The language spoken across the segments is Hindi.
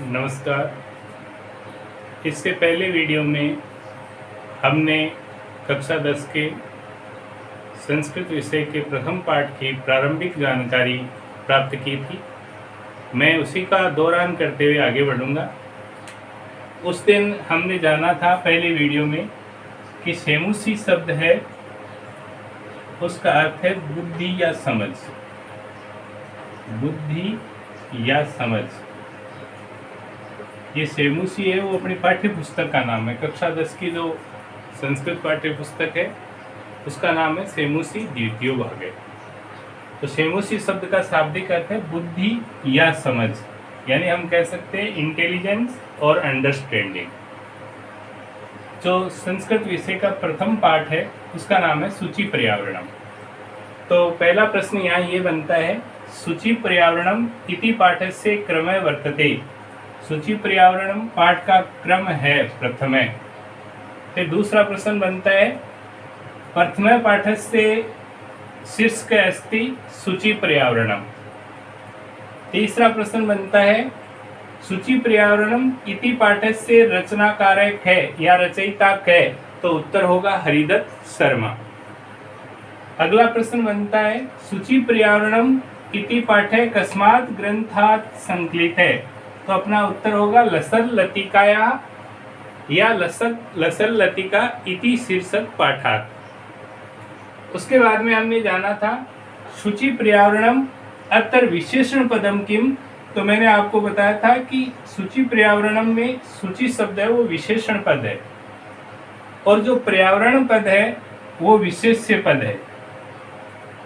नमस्कार। इससे पहले वीडियो में हमने कक्षा 10 के संस्कृत विषय के प्रथम पाठ की प्रारंभिक जानकारी प्राप्त की थी। मैं उसी का दोहरान करते हुए आगे बढ़ूंगा। उस दिन हमने जाना था पहले वीडियो में कि सेमुसी शब्द है, उसका अर्थ है बुद्धि या समझ। बुद्धि या समझ, ये सेमुसी है, वो अपनी पाठ्य पुस्तक का नाम है। कक्षा 10 की जो संस्कृत पाठ्य पुस्तक है उसका नाम है सेमुसी द्वितीय भाग है। तो सेमुसी शब्द का शाब्दिक अर्थ है बुद्धि या समझ, यानी हम कह सकते हैं इंटेलिजेंस और अंडरस्टैंडिंग। जो संस्कृत विषय का प्रथम पाठ है उसका नाम है सूचि पर्यावरणम। तो पहला प्रश्न यहाँ ये बनता है, सूचि पर्यावरणम इति पाठस्य क्रमे वर्तते। सूचि पर्यावरणम पाठ का क्रम है प्रथमे। फिर दूसरा प्रश्न बनता है, प्रथमे पाठस्य शीर्षक अस्ति सूचि पर्यावरणम। तीसरा प्रश्न बनता है, सूचि पर्यावरणम इति पाठस्य रचनाकारक है या रचयिता है, तो उत्तर होगा हरिदत्त शर्मा। अगला प्रश्न बनता है, सूचि पर्यावरणम इति पाठे कस्मात् ग्रंथात् संकलित है, तो अपना उत्तर होगा लसर लतिकाया या लसर लतिका इति शीर्षक पाठात्। उसके बाद में हमने जाना था सूचि पर्यावरणम अत्र विशेषण पदम किम। तो मैंने आपको बताया था कि सूचि पर्यावरणम में सूचि शब्द है वो विशेषण पद है और जो पर्यावरण पद है वो विशेष्य पद है।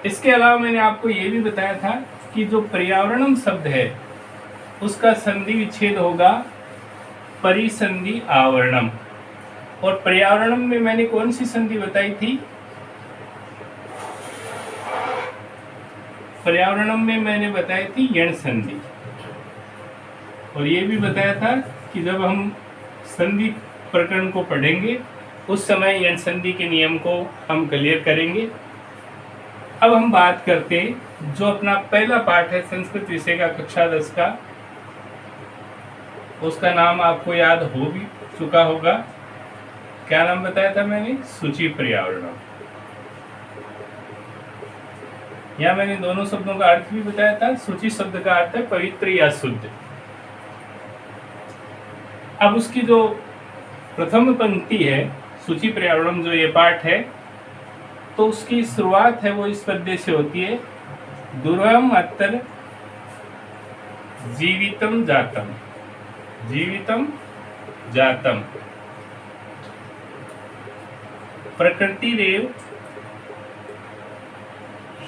इसके अलावा मैंने आपको ये भी बताया था कि जो पर्यावरणम शब्द है उसका संधि विच्छेद होगा परिसंधि आवरणम। और पर्यावरणम में मैंने कौन सी संधि बताई थी? पर्यावरणम में मैंने बताई थी यण संधि। और ये भी बताया था कि जब हम संधि प्रकरण को पढ़ेंगे उस समय यण संधि के नियम को हम क्लियर करेंगे। अब हम बात करते जो अपना पहला पाठ है संस्कृत विषय का कक्षा 10 का, उसका नाम आपको याद हो भी चुका होगा। क्या नाम बताया था मैंने? सूचि पर्यावरणम। यहाँ मैंने दोनों शब्दों का अर्थ भी बताया था। सूचि शब्द का अर्थ है पवित्र या शुद्ध। अब उसकी जो प्रथम पंक्ति है सूचि पर्यावरणम, जो ये पाठ है, तो उसकी शुरुआत है वो इस पद्य से होती है, दुर्वम अत्र जीवितम जातम। जीवितम जातम प्रकृतिरेव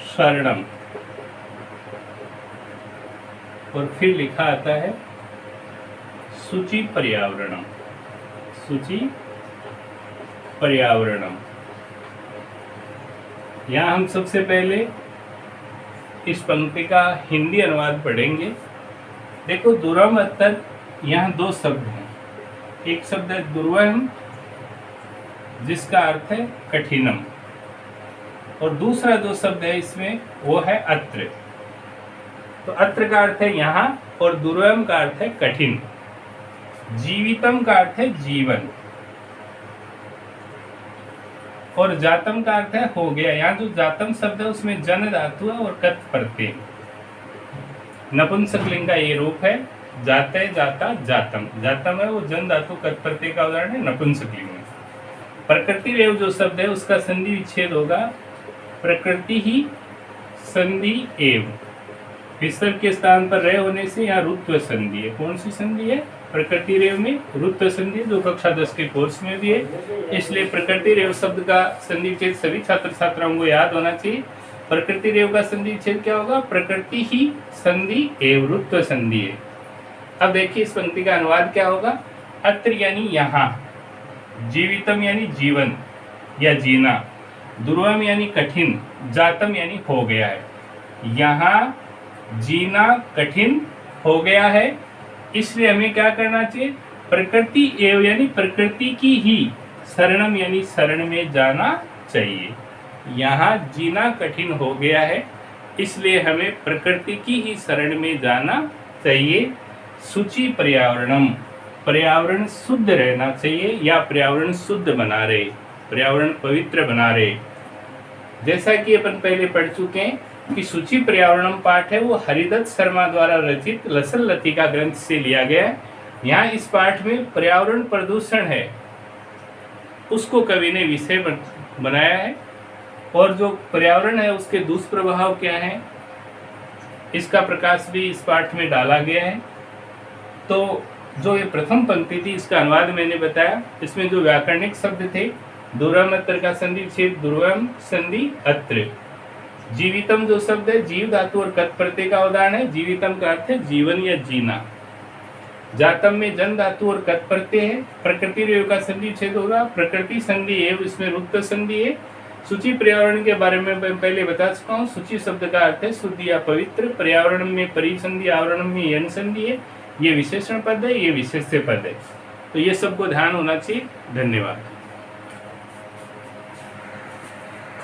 शरणम। और फिर लिखा आता है सूचि पर्यावरणम। सूचि पर्यावरणम। यहाँ हम सबसे पहले इस पंक्ति का हिंदी अनुवाद पढ़ेंगे। देखो, दुर्वम अत्तर, यहाँ दो शब्द हैं। एक शब्द है दुर्वम जिसका अर्थ है कठिनम, और दूसरा जो शब्द है इसमें वो है अत्र। तो अत्र का अर्थ है यहाँ और दुर्वम का अर्थ है कठिन। जीवितम का अर्थ है जीवन और जातम का अर्थ है हो गया। यहाँ जो जातम शब्द है उसमें जन धातु है और कत प्रत्यय। नपुंसक लिंग का ये रूप है, जाते जाता जातम। जातम है वो जन धातु कत प्रत्यय का उदाहरण है नपुंसक लिंग में। प्रकृति रेव जो शब्द है उसका संधि विच्छेद होगा प्रकृति ही संधि एव। विसर्ग के स्थान पर रह होने से यहाँ रुत्व संधि है। कौन सी संधि है? प्रकृति रेव में रुत्व संधि, जो कक्षा 10 के कोर्स में भी है। इसलिए प्रकृति रेव शब्द का संधि विच्छेद सभी छात्र छात्राओं को याद होना चाहिए। प्रकृति रेव का संधि विच्छेद क्या होगा? प्रकृति ही संधि एव रुत्व संधि है। अब देखिए इस पंक्ति का अनुवाद क्या होगा। अत्र यानी यहाँ, जीवितम यानी जीवन या जीना, दुर्वम यानी कठिन, जातम यानी हो गया है। यहाँ जीना कठिन हो गया है, इसलिए हमें क्या करना चाहिए? प्रकृति एव यानी प्रकृति की ही, शरणम यानी शरण में जाना चाहिए। यहाँ जीना कठिन हो गया है, इसलिए हमें प्रकृति की ही शरण में जाना चाहिए। शुचि पर्यावरणम, पर्यावरण शुद्ध रहना चाहिए या पर्यावरण शुद्ध बना रहे, पर्यावरण पवित्र बना रहे। जैसा कि अपन पहले पढ़ चुके हैं कि शुचि पर्यावरणम पाठ है वो हरिदत्त शर्मा द्वारा रचित लसन लतिका ग्रंथ से लिया गया है। यहाँ इस पाठ में पर्यावरण प्रदूषण है उसको कवि ने विषय बनाया है, और जो पर्यावरण है उसके दुष्प्रभाव क्या है इसका प्रकाश भी इस पाठ में डाला गया है। तो जो ये प्रथम पंक्ति थी इसका अनुवाद मैंने बताया। इसमें जो व्याकरणिक शब्द थे, दूरम अत्र का संधि छेद दूरम संधि अत्र। जीवितम जो शब्द है जीव धातु और कत प्रत्यय का उदाहरण है। जीवितम का अर्थ है जीवन या जीना। जातम में जन धातु और कत प्रत्यय है। प्रकृति रेव का संधि छेद होगा, प्रकृति संधि है इसमें रुक्त संधि है। शुचि पर्यावरण के बारे में मैं पहले बता चुका हूँ। शुचि शब्द का अर्थ है शुद्ध या पवित्र। पर्यावरण में परिसंधि, आवरण में यन संधि है। ये विशेषण पद है, ये विशेष्य पद है। तो ये सबको ध्यान होना चाहिए। धन्यवाद।